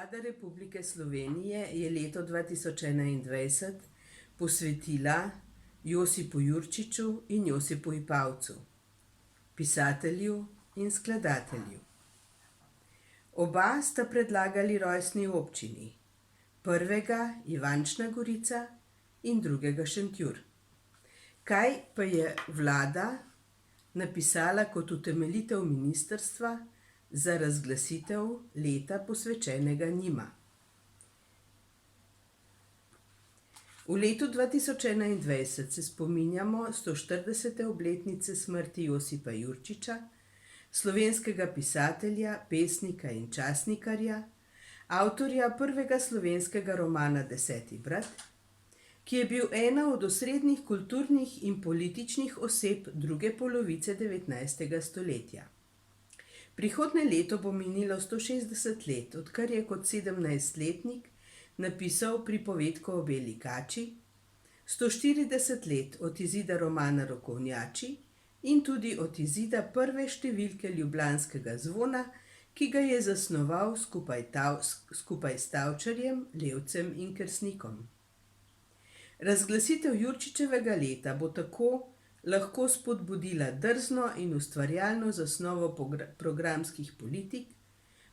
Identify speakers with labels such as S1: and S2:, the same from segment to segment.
S1: Vlada Republike Slovenije je leto 2021 posvetila Josipu Jurčiču in Josipu Ipavcu, pisatelju in skladatelju. Oba sta predlagali rojstni občini, prvega Ivančna Gorica in drugega Šentjur. Kaj pa je vlada napisala kot utemeljitev ministrstva za razglasitev leta posvečenega njima? V letu 2021 se spominjamo 140. obletnice smrti Josipa Jurčiča, slovenskega pisatelja, pesnika in časnikarja, avtorja prvega slovenskega romana Deseti brat, ki je bil ena od osrednjih kulturnih in političnih oseb druge polovice 19. stoletja. Prihodnje leto bo minilo 160 let, odkar je kot 17-letnik napisal pripovedko o Beli kači, 140 let od izida romana Rokovnjači in tudi od izida prve številke Ljubljanskega zvona, ki ga je zasnoval skupaj s Tavčarjem, Levcem in Kersnikom. Razglasitev Jurčičevega leta bo tako lahko spodbudila drzno in ustvarjalno zasnovo programskih politik,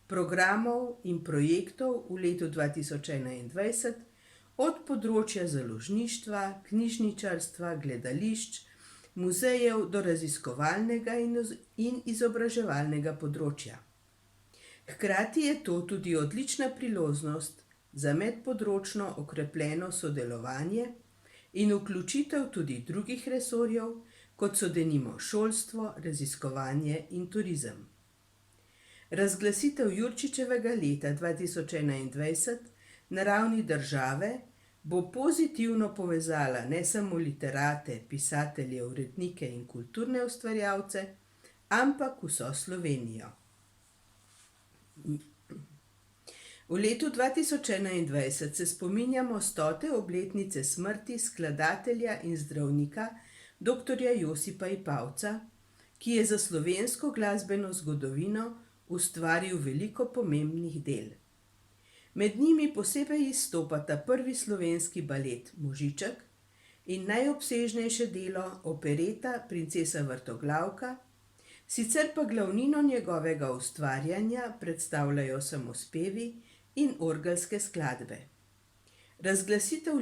S1: programov in projektov v letu 2021 od področja založništva, knjižničarstva, gledališč, muzejev do raziskovalnega in izobraževalnega področja. Hkrati je to tudi odlična priložnost za medpodročno okrepljeno sodelovanje in vključitev tudi drugih resorjev, kot so denimo šolstvo, raziskovanje in turizem. Razglasitev Jurčičevega leta 2021 na ravni države bo pozitivno povezala ne samo literate, pisatelje, urednike in kulturne ustvarjalce, ampak vso Slovenijo. V letu 2021 se spominjamo 100. obletnice smrti skladatelja in zdravnika dr. Josipa Ipavca, ki je za slovensko glasbeno zgodovino ustvaril veliko pomembnih del. Med njimi posebej izstopata prvi slovenski balet Možiček in najobsežnejše delo opereta Princesa Vrtoglavka, sicer pa glavnino njegovega ustvarjanja predstavljajo samospevi in orgelske skladbe. Razglasitev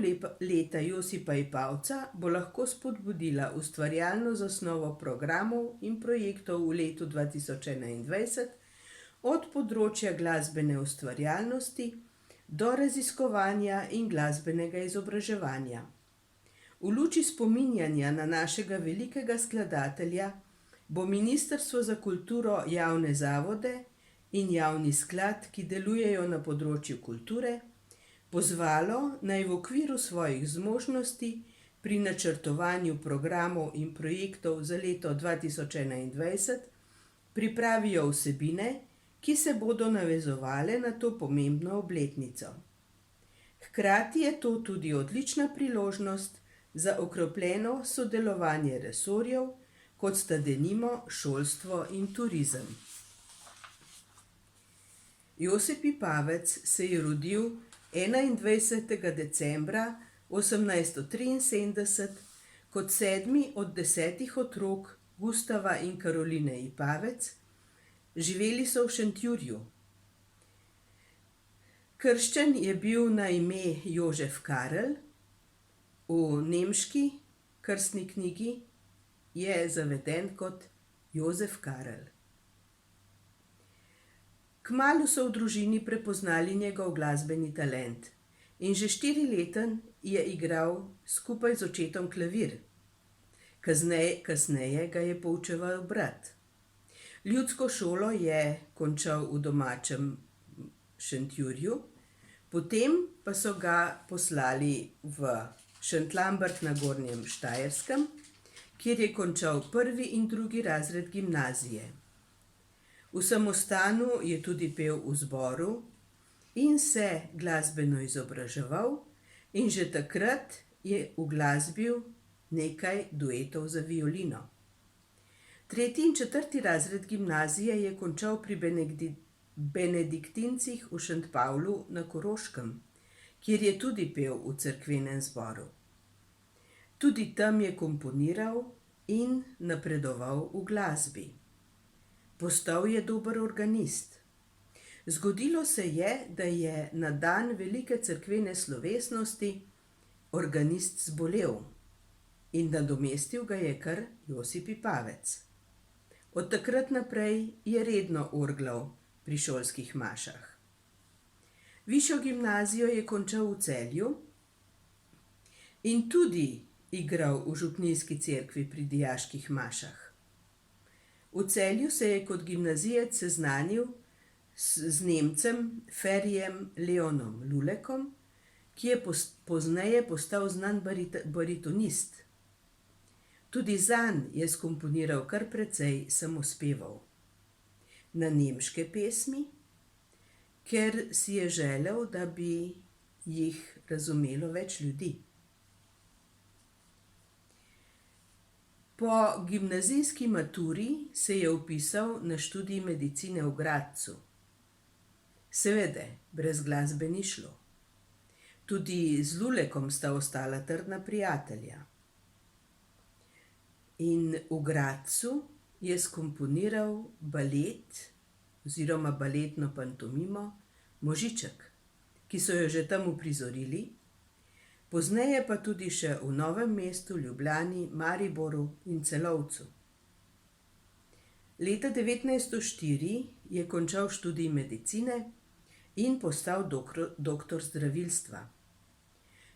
S1: leta Josipa Ipavca bo lahko spodbudila ustvarjalno zasnovo programov in projektov v letu 2021 od področja glasbene ustvarjalnosti do raziskovanja in glasbenega izobraževanja. V luči spominjanja na našega velikega skladatelja bo Ministrstvo za kulturo javne zavode in javni sklad, ki delujejo na področju kulture, pozvalo naj v okviru svojih zmožnosti pri načrtovanju programov in projektov za leto 2021 pripravijo vsebine, ki se bodo navezovale na to pomembno obletnico. Hkrati je to tudi odlična priložnost za okrepljeno sodelovanje resorjev, kot sta denimo šolstvo in turizem. Josip Ipavec se je rodil 21. decembra 1873 kot 7. od 10 otrok Gustava in Karoline Ipavec. Živeli so v Šentjurju. Krščen je bil na ime Jožef Karl, v nemški krstni knjigi je zaveden kot Jozef Karl. Kmalu so v družini prepoznali njegov glasbeni talent in že 4-leten je igral skupaj z očetom klavir. Kasneje ga je poučeval brat. Ljudsko šolo je končal v domačem Šentjurju, potem pa so ga poslali v Šentlamberk na Gornjem Štajerskem, kjer je končal 1. in 2. razred gimnazije. V samostanu je tudi pel v zboru in se glasbeno izobraževal in že takrat je uglasbil nekaj duetov za violino. 3. in 4. razred gimnazije je končal pri benediktincih v Šentpavlu na Koroškem, kjer je tudi pel v cerkvenem zboru. Tudi tam je komponiral in napredoval v glasbi. Postal je dober organist. Zgodilo se je, da je na dan velike cerkvene slovesnosti organist zbolel in nadomestil ga je kar Josip Ipavec. Od takrat naprej je redno orglal pri šolskih mašah. Višjo gimnazijo je končal v Celju in tudi igral v župnijski cerkvi pri dijaških mašah. V Celju se je kot gimnazijec seznanil z Nemcem Ferjem Leonom Lulekom, ki je pozneje postal znan baritonist. Tudi zanj je skomponiral kar precej samospevov. Na nemške pesmi, ker si je želel, da bi jih razumelo več ljudi. Po gimnazijski maturi se je vpisal na študij medicine v Gradcu. Seveda, brez glasbe ni šlo. Tudi z Lulekom sta ostala trdna prijatelja. In v Gradcu je skomponiral balet oziroma baletno pantomimo Možiček, ki so jo že tam uprizorili, pozneje pa tudi še v Novem mestu, Ljubljani, Mariboru in Celovcu. Leta 1904 je končal študij medicine in postal doktor zdravilstva.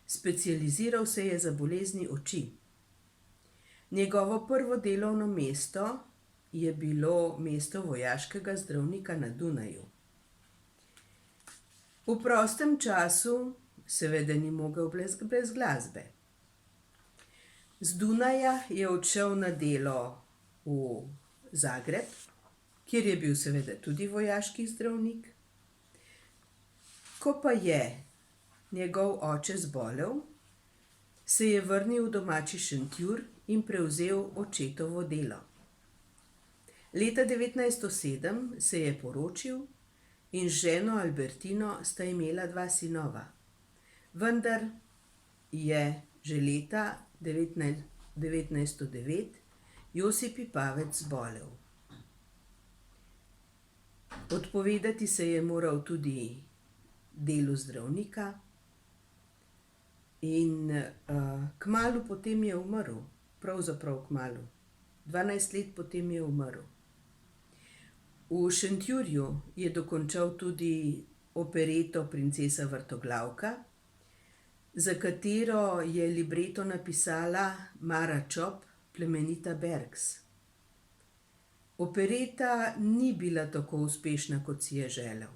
S1: Specializiral se je za bolezni oči. Njegovo prvo delovno mesto je bilo mesto vojaškega zdravnika na Dunaju. V prostem času seveda ni mogel brez glasbe. Z Dunaja je odšel na delo v Zagreb, kjer je bil seveda tudi vojaški zdravnik. Ko pa je njegov oče zbolel, se je vrnil v domači Šentjur in prevzel očetovo delo. Leta 1907 se je poročil in z ženo Albertino sta imela 2 sinova. Vendar je že leta 1909 Josip Ipavec zbolel. Odpovedati se je moral tudi delu zdravnika in kmalu potem je umrl, pravzaprav kmalu, 12 let potem je umrl. V Šentjurju je dokončal tudi opereto Princesa vrtoglavka, za katero je libreto napisala Mara Čop, plemenita Berks. Opereta ni bila tako uspešna, kot si je želel.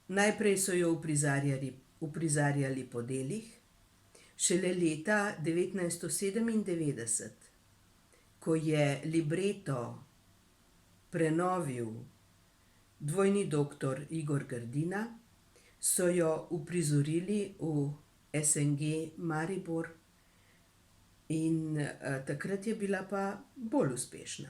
S1: Najprej so jo uprizarjali po delih, šele leta 1997, ko je libreto prenovil dvojni doktor Igor Grdina, so jo uprizorili v SNG Maribor in takrat je bila pa bolj uspešna.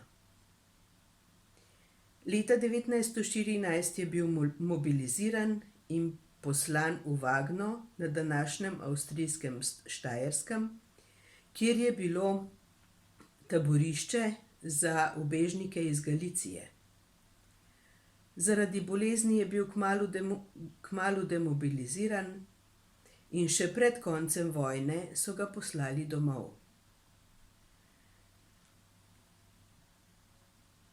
S1: Leta 1914 je bil mobiliziran in poslan v Vagno na današnjem avstrijskem Štajerskem, kjer je bilo taborišče za ubežnike iz Galicije. Zaradi bolezni je bil kmalu demobiliziran in še pred koncem vojne so ga poslali domov.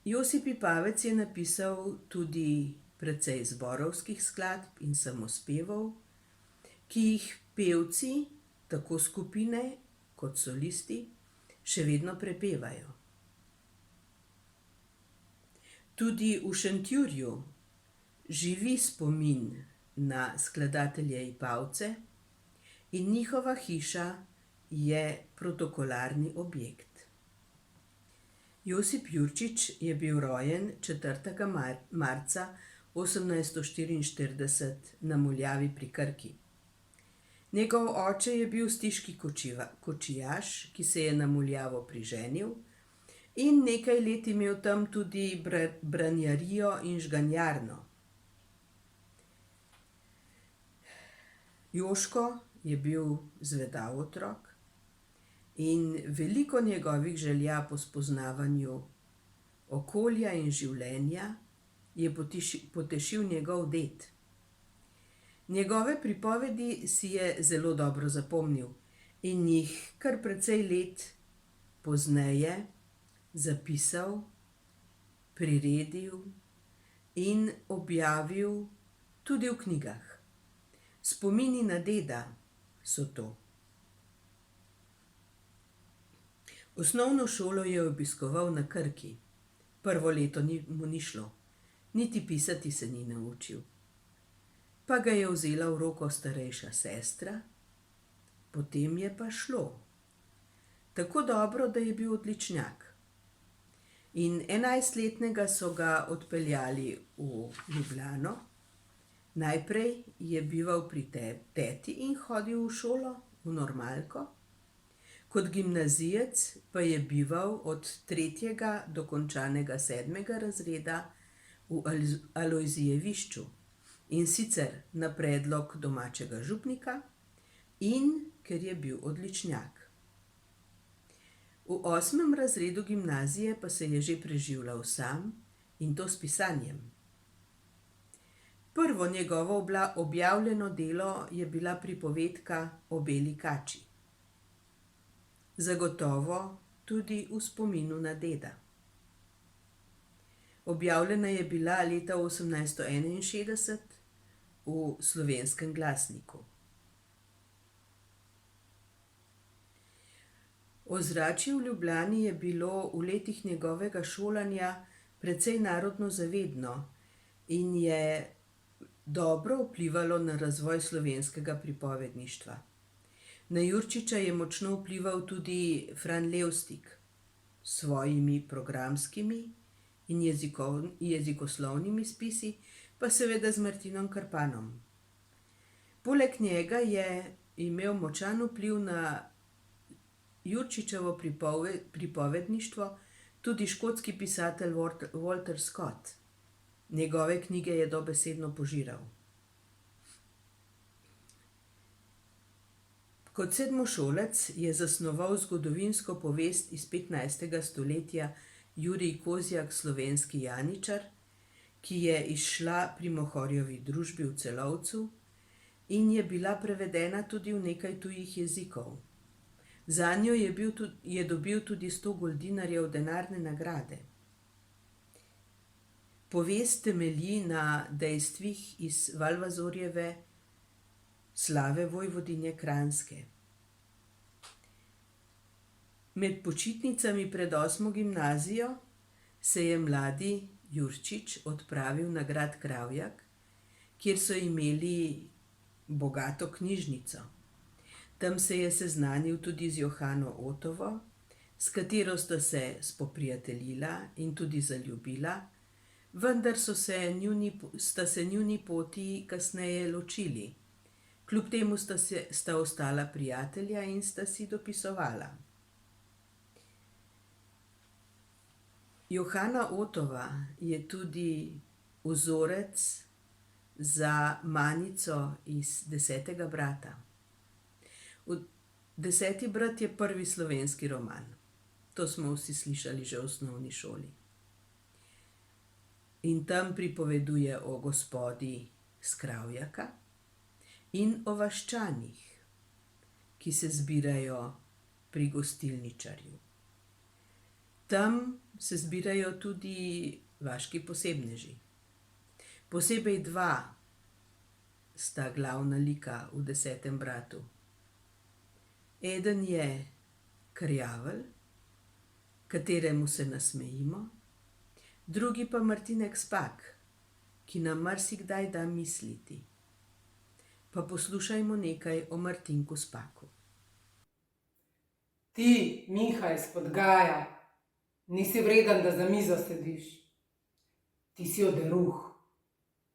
S1: Josip Ipavec je napisal tudi precej zborovskih skladb in samospevov, ki jih pevci, tako skupine kot solisti, še vedno prepevajo. Tudi v Šentjurju živi spomin na skladatelje Ipavce in njihova hiša je protokolarni objekt. Josip Jurčič je bil rojen 4. marca 1844 na Muljavi pri Krki. Njegov oče je bil stiški kočijaš, ki se je na Muljavo priženil, in nekaj let imel tam tudi branjarijo in žganjarno. Joško je bil zvedav otrok in veliko njegovih želja po spoznavanju okolja in življenja je potešil njegov ded. Njegove pripovedi si je zelo dobro zapomnil in jih kar precej let pozneje zapisal, priredil in objavil tudi v knjigah. Spomini na deda so to. Osnovno šolo je obiskoval na Krki. Prvo leto mu ni šlo, niti pisati se ni naučil. Pa ga je vzela v roko starejša sestra, potem je pa šlo. Tako dobro, da je bil odličnjak. In 11-letnega so ga odpeljali v Ljubljano. Najprej je bival pri teti in hodil v šolo, v normalko. Kot gimnazijec pa je bival od 3. do končanega 7. razreda v Alojzijevišču, in sicer na predlog domačega župnika in ker je bil odličnjak. V 8. razredu gimnazije pa se je že preživljal sam, in to s pisanjem. Prvo njegovo objavljeno delo je bila pripovedka o beli kači. Zagotovo tudi v spominu na deda. Objavljena je bila leta 1861 v Slovenskem glasniku. Ozračje v Ljubljani je bilo v letih njegovega šolanja precej narodno zavedno in je dobro vplivalo na razvoj slovenskega pripovedništva. Na Jurčiča je močno vplival tudi Fran Levstik s svojimi programskimi in jezikoslovnimi spisi, pa seveda z Martinom Krpanom. Poleg njega je imel močan vpliv na Jurčičevo pripovedništvo tudi škotski pisatelj Walter Scott. Njegove knjige je dobesedno požiral. Kot sedmošolec je zasnoval zgodovinsko povest iz 15. stoletja Jurij Kozjak, Slovenski janičar, ki je izšla pri Mohorjevi družbi v Celovcu in je bila prevedena tudi v nekaj tujih jezikov. Zanjo je dobil tudi 100 goldinarjev denarne nagrade. Povest temelji na dejstvih iz Valvazorjeve Slave vojvodinje Kranjske. Med počitnicami pred 8. gimnazijo se je mladi Jurčič odpravil na grad Kravjak, kjer so imeli bogato knjižnico. Tam se je seznanil tudi z Johano Otovo, s katero sta se spoprijateljila in tudi zaljubila, vendar sta se njuni poti kasneje ločili. Kljub temu sta ostala prijatelja in sta si dopisovala. Johana Otova je tudi vzorec za Manico iz 10. brata. 10. brat je prvi slovenski roman. To smo vsi slišali že v osnovni šoli. In tam pripoveduje o gospodi s Kravjaka in o vaščanih, ki se zbirajo pri gostilničarju. Tam se zbirajo tudi vaški posebneži. Posebej 2 sta glavna lika v 10. bratu. Eden je Krjavelj, kateremu se nasmejimo, drugi pa Martinek Spak, ki nam marsikdaj da misliti. Pa poslušajmo nekaj o Martinku Spaku.
S2: Ti, Miha iz Podgaja, nisi vreden, da za mizo sediš. Ti si oderuh.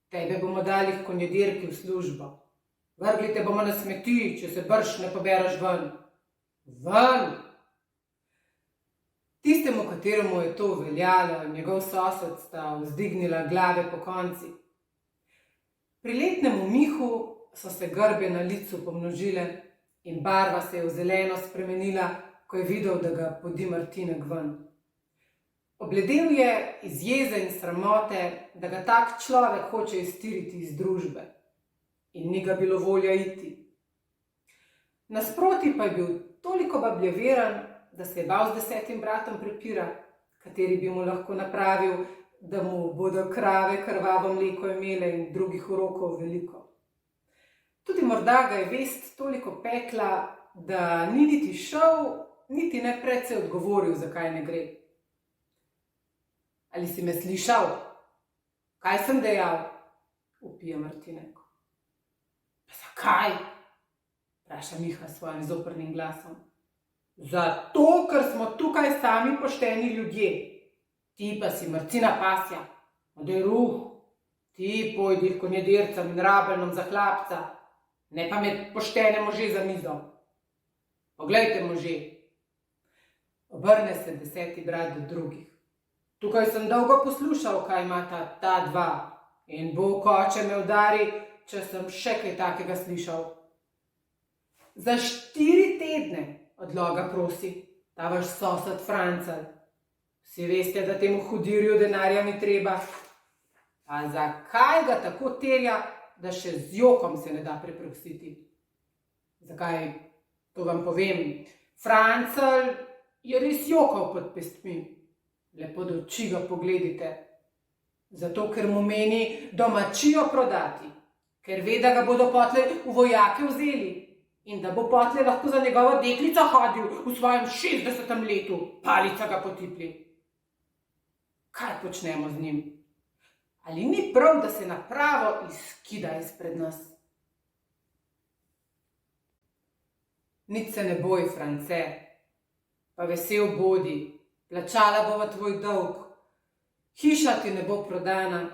S2: Tebe bomo dali h konjedirki v službo. Vrgli te bomo na smeti, če se brž ne poberaš ven. Ven! Tistemu, ki kateremu je to veljalo, in njegov sosed sta vzdignila glave po konci. Pri letnemu Mihu so se grbe na licu pomnožile in barva se je v zeleno spremenila, ko je videl, da ga podi Martinek ven. Obledel je iz jeze in sramote, da ga tak človek hoče iztiriti iz družbe, in ni ga bilo volja iti. Nasproti pa je bil toliko babljeveren, da se je bal z 10. bratom prepira, kateri bi mu lahko napravil, da mu bodo krave krvavo mleko imele in drugih urokov veliko. Tudi morda ga je vest toliko pekla, da ni niti šel, niti ne precej odgovoril, zakaj ne gre. Ali si me slišal? Kaj sem dejal? Vpije Martinek. Pa zakaj? Vpraša Miha s svojim zoprnim glasom. Zato, ker smo tukaj sami pošteni ljudje. Ti pa si Marcina pasja, oderuh. Ti pojdi h konjedircem in rabelnom za hlapca, ne pa med poštene može za mizo. Poglejte, može. Obrne se 10. brat do drugih. Tukaj sem dolgo poslušal, kaj imata ta dva, in Bog oče me udari, če sem še kaj takega slišal. Za 4 tedne, odloga prosi, ta vaš sosed Francelj. Vsi veste, da temu hudirju denarja ni treba. A zakaj ga tako terja, da še z jokom se ne da preprositi? Zakaj? To vam povem. Francelj je res jokal pod pestmi. Lepo do oči ga pogledite. Zato, ker mu meni domačijo prodati, ker ve, da ga bodo potlej v vojake vzeli in da bo potlej lahko za njegovo deklico hodil v svojem 60. letu, palica ga potipli. Kaj počnemo z njim? Ali ni prav, da se napravo izkida izpred nas? Nič se ne boj, France, pa vesel bodi, plačala bova tvoj dolg, hiša ti ne bo prodana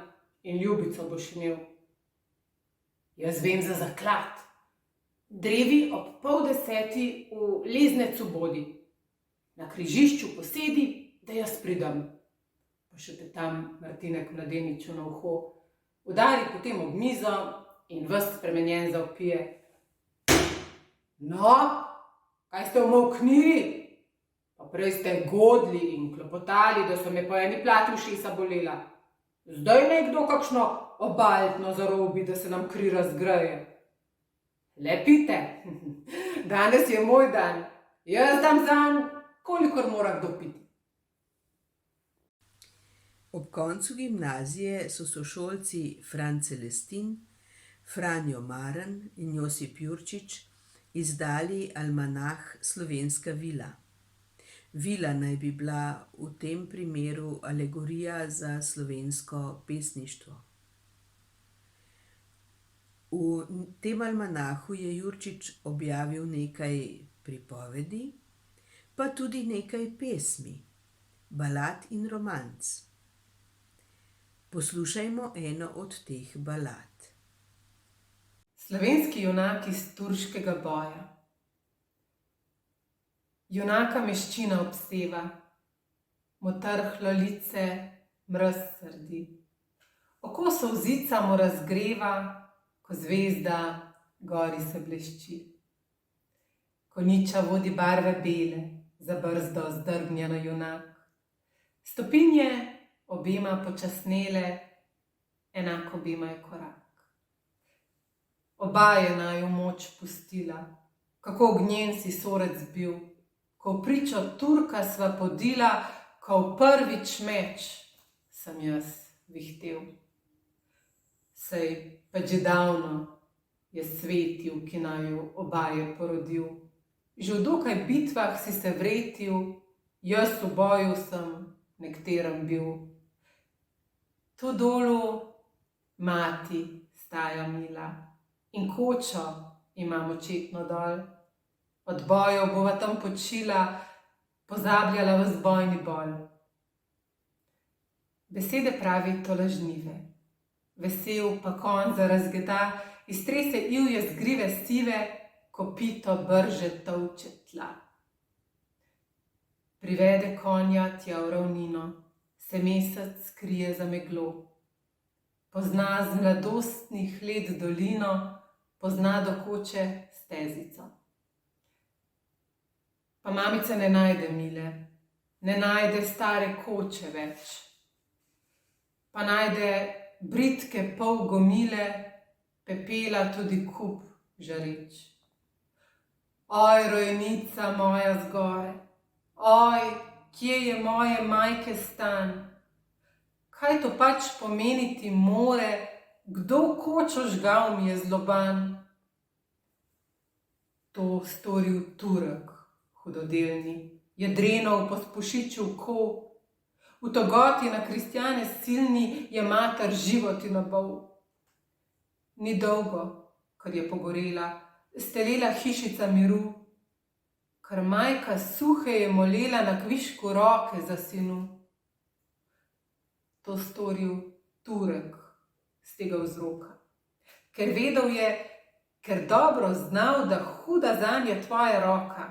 S2: in ljubico boš imel. Jaz vem za zaklad. Drevi ob 9:30 v Leznecu bodi. Na križišču posedi, da jaz pridem. Pa še te tam Martinek mladeniču na uho. Udari potem ob mizo in ves spremenjen zavpije. No, kaj ste umolknili? Pa prej ste godli in klopotali, da so me po eni plati ušesa bolela. Zdaj nekdo kakšno obaltno zarobi, da se nam kri razgreje. Le pite, danes je moj dan, jaz dam zanj, kolikor mora kdo piti.
S1: Ob koncu gimnazije so sošolci Fran Celestin, Franjo Maren in Josip Jurčič izdali almanah Slovenska vila. Vila naj bi bila v tem primeru alegorija za slovensko pesništvo. V tem almanahu je Jurčič objavil nekaj pripovedi, pa tudi nekaj pesmi, balad in romanc. Poslušajmo eno od teh balad.
S2: Slovenski junak iz turškega boja. Junaka meščina obseva, mu trhlo lice mraz srdi. Oko solzica mu razgreva, ko zvezda gori se blešči. Konjiča vodi barve bele, za brzdo zdrgnjeno junak. Stopinje obema počasnele, enako obema je korak. Oba je naju moč pustila, kako ognjen si sorec bil, ko v pričo Turka sva podila, ko v prvič meč sem jaz vihtel. Sej pa že davno je svetil, ki naju oba je porodil. Že v dokaj bitvah si se vretil, jaz v boju sem nekterem bil. Tu dolu mati staja mila in kočo imam očitno dol. Od bojev bova tam počila, pozabljala v zbojni bol. Besede pravi tolažnive, vesel pa konj zarazgeda, iztrese ivje zgrive sive, kopito brže tolče tla. Privede konja tja v ravnino, se mesec skrije za meglo. Pozna z mladostnih let dolino, pozna do koče stezico. Pa mamica ne najde mile, ne najde stare koče več. Pa najde bridke pol gomile, pepela tudi kup žareč. Oj, rojnica moja zgore, oj, kje je moje majke stan? Kaj to pač pomeniti more, kdo kočo žgal mi je zloban? To storil Turek, hudodelni, jedrenov po Spušiču ko, v togoti na kristjane silni je mater životi nabol. Ni dolgo, ker je pogorela, stelela hišica miru, ker majka suhe je molela na kvišku roke za sinu. To storil Turek z tega vzroka, ker vedel je, ker dobro znal, da huda zanj je tvoja roka,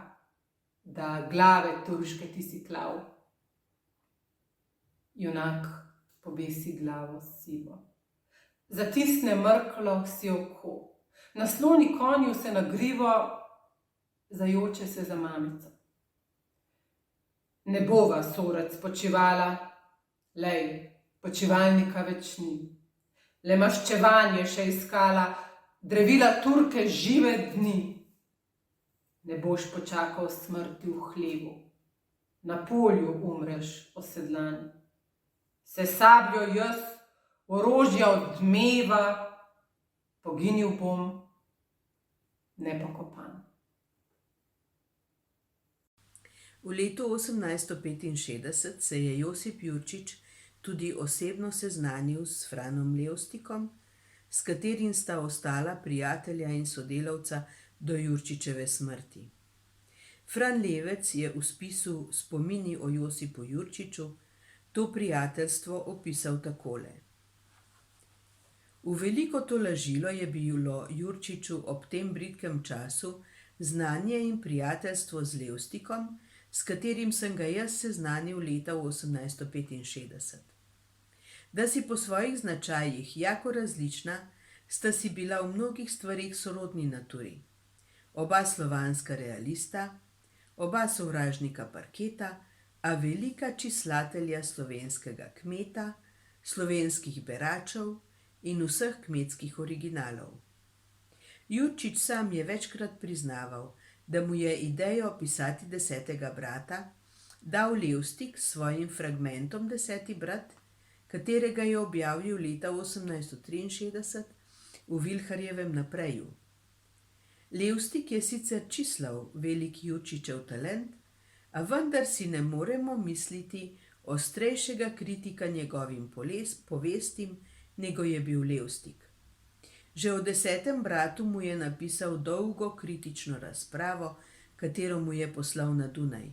S2: da glave turške ti si klav. Junak pobesi glavo sivo, zatisne mrklo si oko, nasloni konju se na grivo, zajoče se za mamico. Ne bova, sorec, počivala, lej, počivalnika več ni. Le maščevanje še iskala, drevila Turke žive dni. Ne boš počakal smrti v hlevu, na polju umreš osedlan. Se sabljo jaz, orožja odmeva, poginil bom, nepokopan.
S1: V letu 1865 se je Josip Jurčič tudi osebno seznanil s Franom Levstikom, s katerim sta ostala prijatelja in sodelavca do Jurčičeve smrti. Fran Levec je v spisu Spomini o Josipu Jurčiču to prijateljstvo opisal takole. V veliko tolažilo je bilo Jurčiču ob tem bridkem času znanje in prijateljstvo z Levstikom, s katerim sem ga jaz seznanil leta 1865. Da si po svojih značajih jako različna, sta si bila v mnogih stvarih sorodni naturi. Oba slovanska realista, oba sovražnika parketa, a velika čislatelja slovenskega kmeta, slovenskih beračev in vseh kmetskih originalov. Jurčič sam je večkrat priznaval, da mu je idejo pisati Desetega brata dal Levstik s svojim fragmentom Deseti brat, katerega je objavil leta 1863 v Vilharjevem napreju. Levstik je sicer čislal veliki Jurčičev talent, a vendar si ne moremo misliti ostrejšega kritika njegovim povestim, nego je bil Levstik. Že o Desetem bratu mu je napisal dolgo kritično razpravo, katero mu je poslal na Dunaj.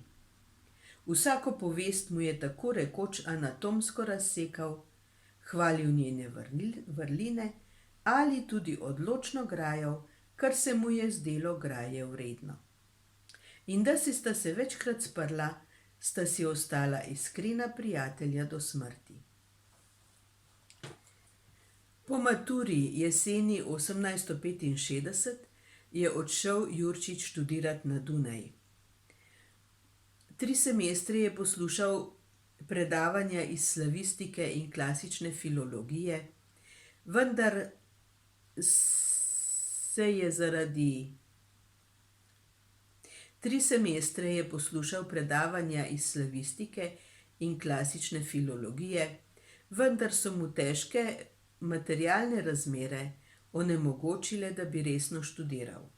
S1: Vsako povest mu je tako rekoč anatomsko razsekal, hvalil njene vrline ali tudi odločno grajal, kar se mu je zdelo graje vredno. In da si sta se večkrat sprla, sta si ostala iskrena prijatelja do smrti. Po maturi jeseni 1865 je odšel Jurčič študirat na Dunaj. 3 semestre je poslušal predavanja iz slavistike in klasične filologije, vendar se je zaradi 3 semestre je poslušal predavanja iz slavistike in klasične filologije, vendar so mu težke materialne razmere onemogočile, da bi resno študiral.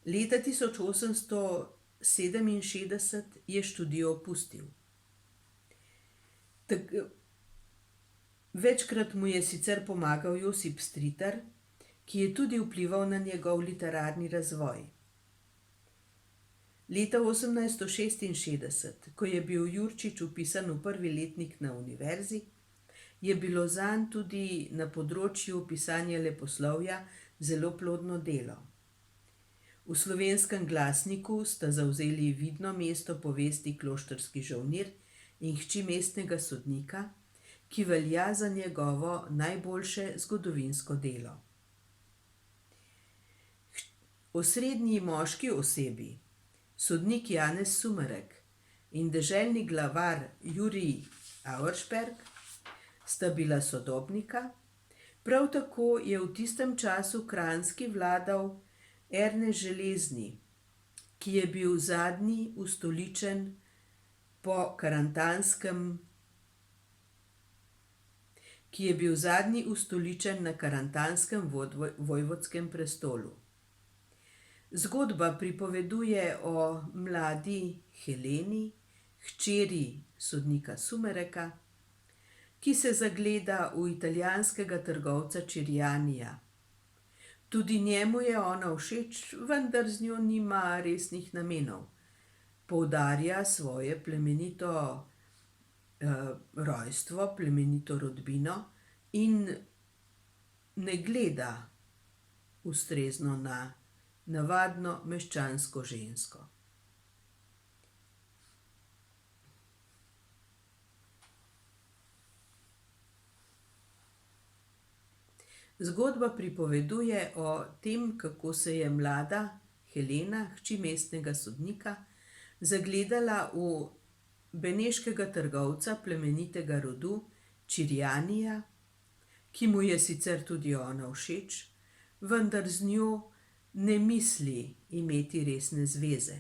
S1: Leta 1867 je študijo opustil. Večkrat mu je sicer pomagal Josip Stritar, ki je tudi vplival na njegov literarni razvoj. Leta 1866, ko je bil Jurčič vpisan v prvi letnik na univerzi, je bilo zanj tudi na področju pisanja leposlovja zelo plodno delo. V Slovenskem glasniku sta zavzeli vidno mesto povesti Kloštrski žolnir in Hči mestnega sodnika, ki velja za njegovo najboljše zgodovinsko delo. Osrednji moški osebi, sodnik Janez Sumerek in deželni glavar Jurij Auersperg, sta bila sodobnika, prav tako je v tistem času Kranjski vladal Ernest Železni, ki je bil zadnji ustoličen na Karantanskem vojvodskem prestolu. Zgodba pripoveduje o mladi Heleni, hčeri sodnika Sumereka, ki se zagleda v italijanskega trgovca Čirjanija. Tudi njemu je ona všeč, vendar z njo nima resnih namenov. Poudarja svoje plemenito rojstvo, plemenito rodbino in ne gleda ustrezno na navadno meščansko žensko. Zgodba pripoveduje o tem, kako se je mlada Helena, hči mestnega sodnika, zagledala v beneškega trgovca plemenitega rodu Čirjanija, ki mu je sicer tudi ona všeč, vendar z njo ne misli imeti resne zveze.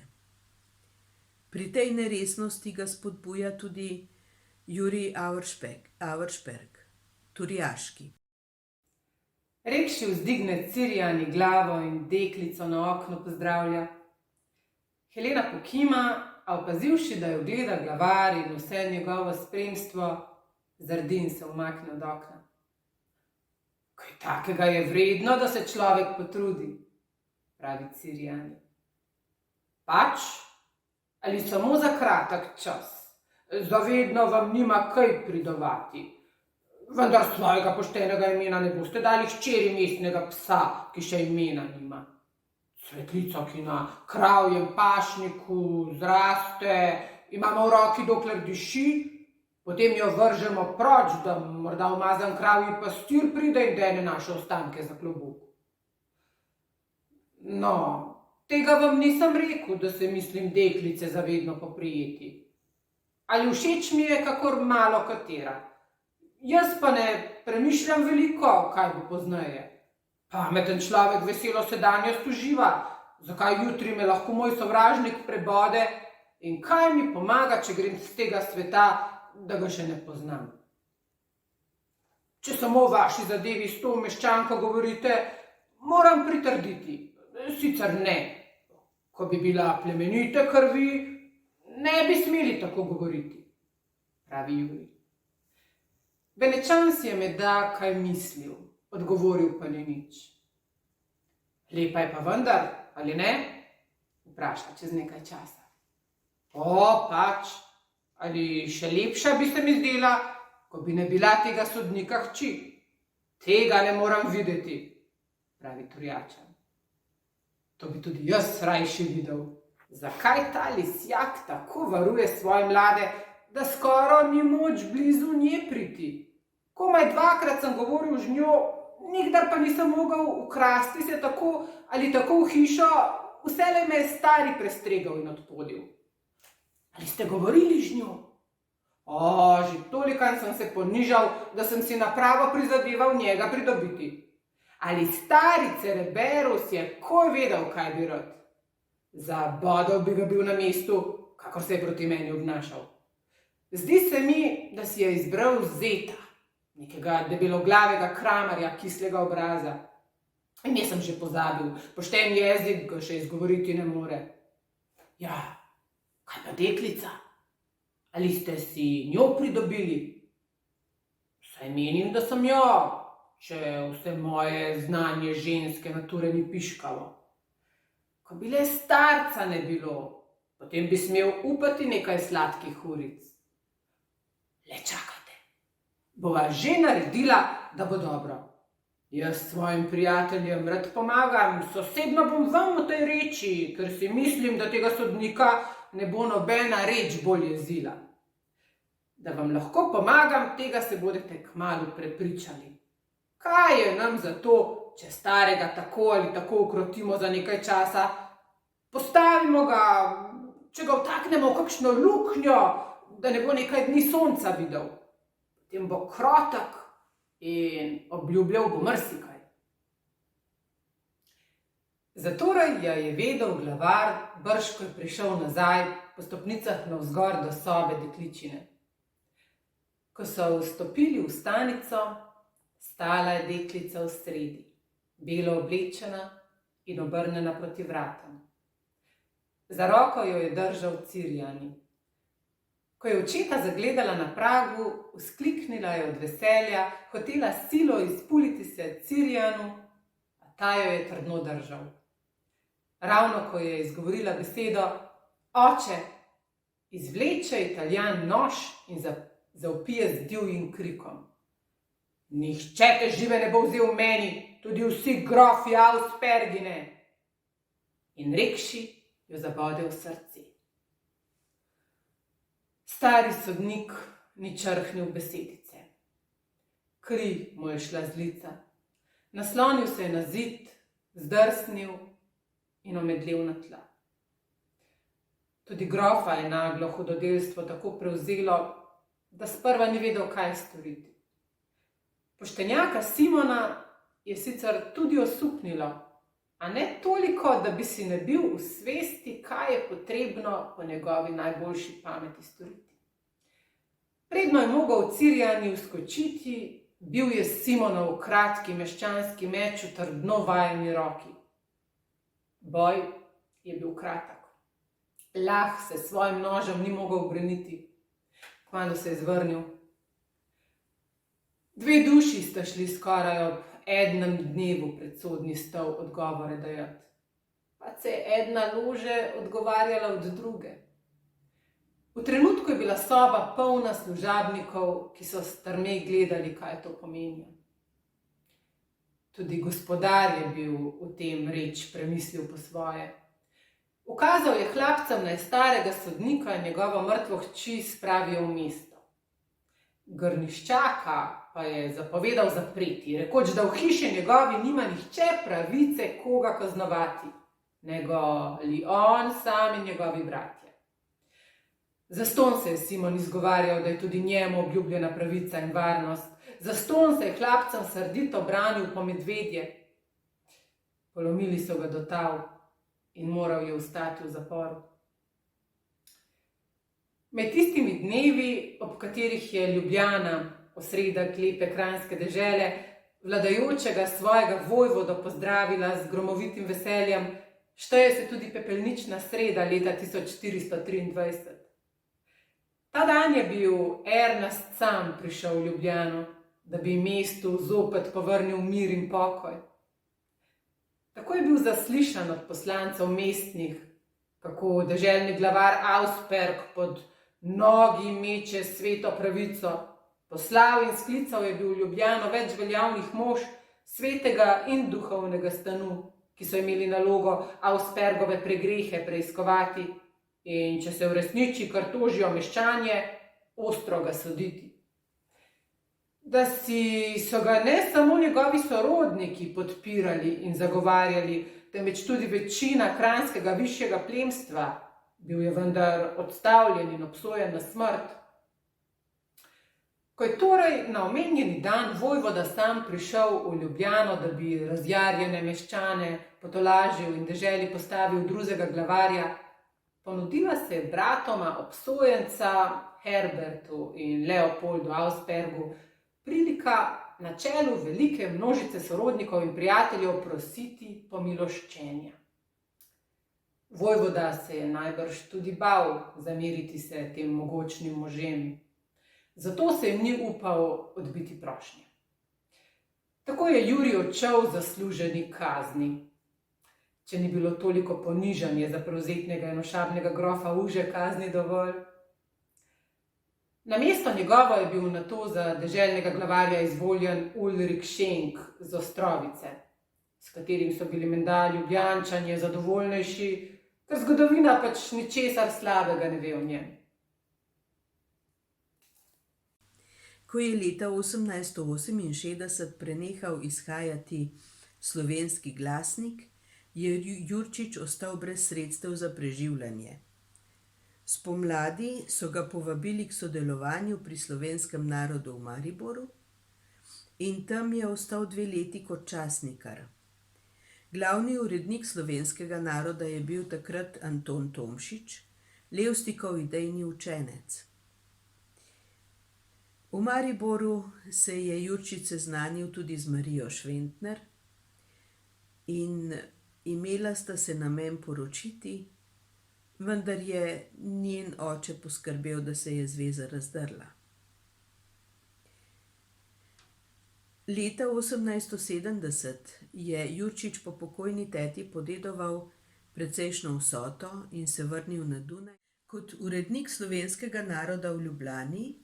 S1: Pri tej neresnosti ga spodbuja tudi Jurij Auersperg, Turjaški.
S2: Rekši vzdigne Cirjani glavo in deklico na oknu pozdravlja. Helena pokima, a opazivši, da jo gleda glavar in vse njegovo spremstvo, zardi in se umakne od okna. Kaj takega je vredno, da se človek potrudi, pravi Cirjani. Pač, ali samo za kratek čas, zavedno vam nima kaj pridovati. Vendar svojega poštenega imena ne boste dali hčeri mestnega psa, ki še imena nima. Svetlica, ki na kravjem pašniku zraste, imamo v roki, dokler diši, potem jo vržemo proč, da morda umazan kravji pastir pride in dene naše ostanke za klobuk. No, tega vam nisem rekel, da se mislim deklice zavedno poprijeti. Ali všeč mi je kakor malo katera. Jaz pa ne premišljam veliko, kaj bo pozneje. Pameten človek veselo sedanjost uživa, zakaj jutri me lahko moj sovražnik prebode in kaj mi pomaga, če grem z tega sveta, da ga še ne poznam. Če samo o vaši zadevi s to meščanko govorite, moram pritrditi, sicer ne. Ko bi bila plemenite krvi, ne bi smeli tako govoriti, pravi Jurij. Benečan si je menda kaj mislil, odgovoril pa ni nič. Lepa je pa vendar, ali ne? Vpraša čez nekaj časa. O, pač, ali še lepša bi se mi zdela, ko bi ne bila tega sodnika hči. Tega ne moram videti, pravi Turjačan. To bi tudi jaz rajši videl. Zakaj ta lisjak tako varuje svoje mlade, da skoraj ni moč blizu nje priti? Komaj dvakrat sem govoril z njo, nikdar pa nisem mogel ukrasti se tako ali tako v hišo, vselej me je stari prestregal in odpodil. Ali ste govorili z njo? O, že tolikanj sem se ponižal, da sem si napravo prizadeval njega pridobiti. Ali stari Cereberus je koj vedel, kaj bi rad? Zabodel bi ga bil na mestu, kakor se je proti meni obnašal. Zdi se mi, da si je izbral zeta, nekega debeloglavega kramarja, kislega obraza. In jaz sem že pozabil, pošten jezik ga še izgovoriti ne more. Ja, kaj pa deklica? Ali ste si njo pridobili? Saj menim, da sem jo, če vse moje znanje ženske nature ni piškalo. Ko bi le starca ne bilo, potem bi smel upati nekaj sladkih uric. Le čakajte, bova že naredila, da bo dobro. Jaz svojim prijateljem rad pomagam, sosedno bom vam v tej reči, ker si mislim, da tega sodnika ne bo nobena reč bolj jezila. Da vam lahko pomagam, tega se bodete kmalu prepričali. Kaj je nam za to, če starega tako ali tako ukrotimo za nekaj časa? Postavimo ga, če ga vtaknemo v kakšno luknjo, da ne bo nekaj dni sonca videl. Potem bo krotek in obljubljal bo marsikaj. Zatorej je vedel glavar, brž ko je prišel nazaj po stopnicah navzgor do sobe dekličine. Ko so vstopili v stanico, stala je deklica v sredi, belo oblečena in obrnjena proti vratom. Za roko jo je držal Cirjani. Ko je očeta zagledala na pragu, vzkliknila je od veselja, hotela s silo izpuliti se Cirjanu, a ta jo je trdno držal. Ravno ko je izgovorila besedo oče, izvleče Italijan nož in zavpije z divjim krikom. Nihče te žive ne bo vzel meni, tudi vsi grofi Auspergine. In rekši jo zabode v srce. Stari sodnik ni črhnil besedice. Kri mu je šla z lica. Naslonil se je na zid, zdrsnil in omedlel na tla. Tudi grofa je naglo hudodelstvo tako prevzelo, da sprva ni vedel, kaj storiti. Poštenjaka Simona je sicer tudi osupnilo, a ne toliko, da bi si ne bil v svesti, kaj je potrebno po njegovi najboljši pameti storiti. Predno je mogel Cirjani vskočiti, bil je Simonov kratki meščanski meč v trdno vajeni roki. Boj je bil kratek. Lah se s svojim nožem ni mogel ubraniti. Kmalu se je zvrnil. Dve duši sta šli skoraj ob enem dnevu pred sodni stol odgovore dajati. Pa se je ena lože odgovarjala od druge. V trenutku je bila soba polna služabnikov, ki so strme gledali, kaj to pomeni. Tudi gospodar je bil v tem reč premislil po svoje. Ukazal je hlapcem, naj starega sodnika in njegovo mrtvo hči spravijo v mesto. Grniščaka pa je zapovedal zapreti, rekoč, da v hiši njegovi nima nihče pravice koga kaznovati, nego li on sam in njegovi bratje. Zastonj se je Simon izgovarjal, da je tudi njemu obljubljena pravica in varnost. Zastonj se je hlapcem srdito branil po medvedje. Polomili so ga do tal in moral je ostati v zaporu. Med tistimi dnevi, ob katerih je Ljubljana, osredek lepe kranjske dežele, vladajočega svojega vojvodo pozdravila z gromovitim veseljem, šteje se tudi pepelnična sreda leta 1423. Ta dan je bil Ernest sam prišel v Ljubljano, da bi mestu zopet povrnil mir in pokoj. Tako je bil zaslišan od poslancev mestnih, kako deželni glavar Ausperg pod nogi meče sveto pravico. Poslal in sklical je bil v Ljubljano več veljavnih mož svetega in duhovnega stanu, ki so imeli nalogo Auspergove pregrehe preiskovati in če se v resnici kar tožijo meščanje, ostro ga soditi. Da so ga ne samo njegovi sorodniki podpirali in zagovarjali, temveč tudi večina kranjskega višjega plemstva, bil je vendar odstavljen in obsojen na smrt. Ko je torej na omenjeni dan vojvoda sam prišel v Ljubljano, da bi razjarjene meščane potolažil in deželi postavil drugega glavarja, ponudila se je bratoma obsojenca Herbertu in Leopoldu Auspergu prilika na čelu velike množice sorodnikov in prijateljev prositi pomiloščenja. Vojvoda se je najbrž tudi bal zameriti se tem mogočnim možem. Zato se jim ni upal odbiti prošnje. Tako je Jurij odšel zasluženi kazni. Če ni bilo toliko ponižanje za prevzetnega in ošabnega grofa uže kazni dovolj. Namesto njegova je bil nato za deželnega glavarja izvoljen Ulrik Šenk z Ostrovice, s katerim so bili menda Ljubljančani zadovoljnejši, ker zgodovina pač ničesar slabega ne ve o njem.
S1: Ko je leta 1868 prenehal izhajati Slovenski glasnik, je Jurčič ostal brez sredstev za preživljanje. Spomladi so ga povabili k sodelovanju pri Slovenskem narodu v Mariboru in tam je ostal 2 leti kot časnikar. Glavni urednik Slovenskega naroda je bil takrat Anton Tomšič, Levstikov idejni učenec. V Mariboru se je Jurčič seznanil tudi z Marijo Šventner in imela sta se namen poročiti, vendar je njen oče poskrbel, da se je zveza razdrla. Leta 1870 je Jurčič po pokojni teti podedoval precejšno vsoto in se vrnil na Dunaj. Kot urednik Slovenskega naroda v Ljubljani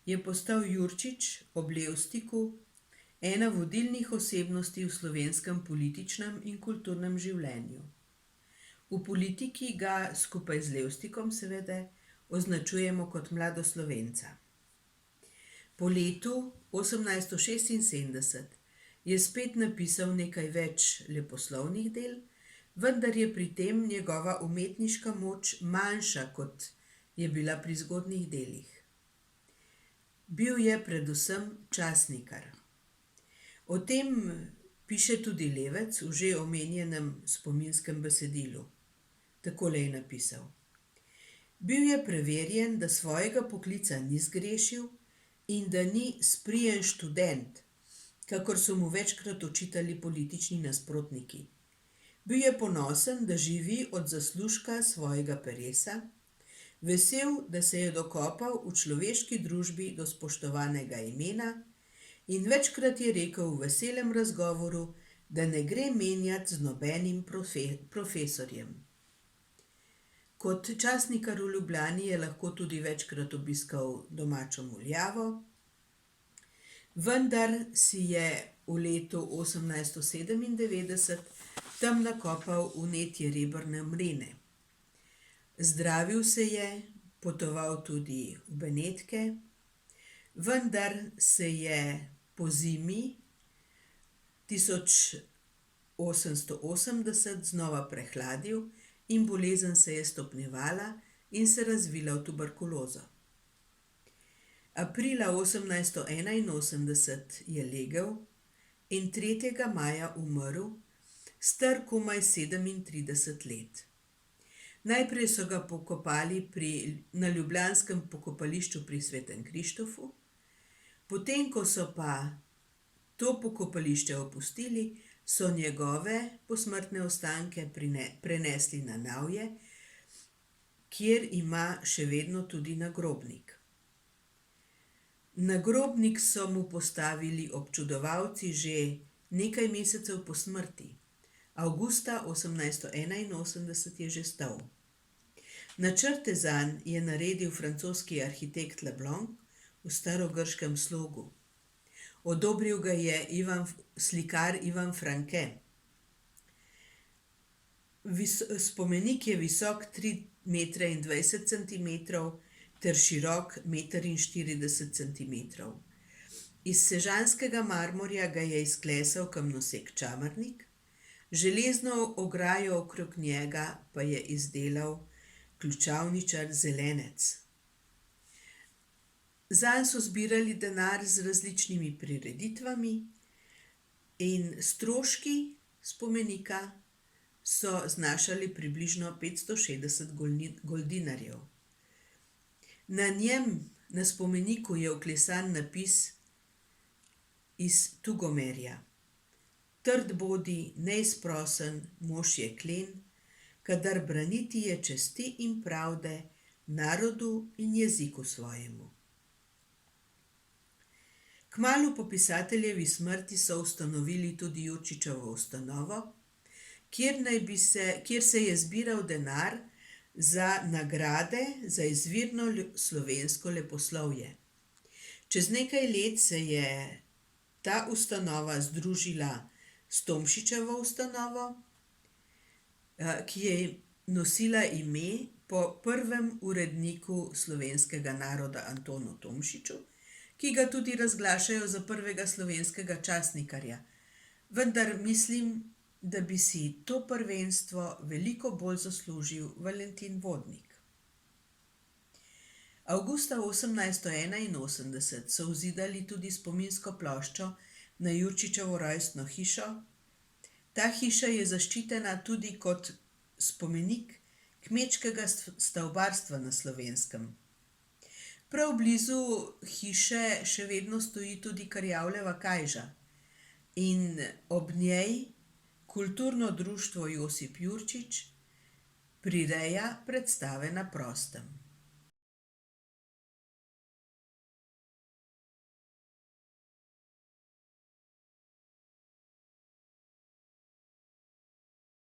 S1: je postal Jurčič ob Levstiku ena vodilnih osebnosti v slovenskem političnem in kulturnem življenju. V politiki ga, skupaj z Levstikom seveda, označujemo kot mladoslovenca. Po letu 1876 je spet napisal nekaj več leposlovnih del, vendar je pri tem njegova umetniška moč manjša, kot je bila pri zgodnjih delih. Bil je predvsem časnikar. O tem piše tudi Levec v že omenjenem spominskem besedilu. Takole je napisal: Bil je preverjen, da svojega poklica ni zgrešil in da ni sprijen študent, kakor so mu večkrat očitali politični nasprotniki. Bil je ponosen, da živi od zaslužka svojega peresa, vesel, da se je dokopal v človeški družbi do spoštovanega imena in večkrat je rekel v veselem razgovoru, da ne gre menjati z nobenim profesorjem. Kot časnikar v Ljubljani je lahko tudi večkrat obiskal domačo Muljavo, vendar si je v letu 1897 tam nakopal vnetje rebrne mrene. Zdravil se je, potoval tudi v Benetke, vendar se je po zimi 1880 znova prehladil in bolezen se je stopnjevala in se razvila v tuberkulozo. Aprila 1881 je legel in 3. maja umrl, star komaj 37 let. Najprej so ga pokopali na ljubljanskem pokopališču pri Svetem Krištofu, potem ko so pa to pokopališče opustili, so njegove posmrtne ostanke prenesli na Navje, kjer ima še vedno tudi nagrobnik. Nagrobnik so mu postavili občudovalci že nekaj mesecev po smrti. Avgusta 1881 je že stal. Načrte zanj je naredil francoski arhitekt Leblanc v starogrškem slogu. Odobril ga je slikar Ivan Franke. Spomenik je visok 3,20 metra ter širok 1,40 metra. Iz sežanskega marmorja ga je izklesal kamnosek Čamarnik, železno ograjo okrog njega pa je izdelal ključavničar Zelenec. Zanj so zbirali denar z različnimi prireditvami in stroški spomenika so znašali približno 560 goldinarjev. Na njem, na spomeniku, je vklesan napis iz Tugomerja: Trd bodi, neizprosen, mož je klen, kadar braniti je česti in pravde narodu in jeziku svojemu. Kmalu po pisateljevi smrti so ustanovili tudi Jurčičevo ustanovo, kjer se je zbiral denar za nagrade za izvirno slovensko leposlovje. Čez nekaj let se je ta ustanova združila s Tomšičevo ustanovo, ki je nosila ime po prvem uredniku slovenskega naroda Antonu Tomšiču, ki ga tudi razglašajo za prvega slovenskega časnikarja. Vendar mislim, da bi si to prvenstvo veliko bolj zaslužil Valentin Vodnik. Avgusta 1881 so vzidali tudi spominsko ploščo na Jurčičevo rojstno hišo. Ta hiša je zaščitena tudi kot spomenik kmečkega stavbarstva na Slovenskem. Prav blizu hiše še vedno stoji tudi Krjavljeva kajža in ob njej kulturno društvo Josip Jurčič prireja predstave na prostem.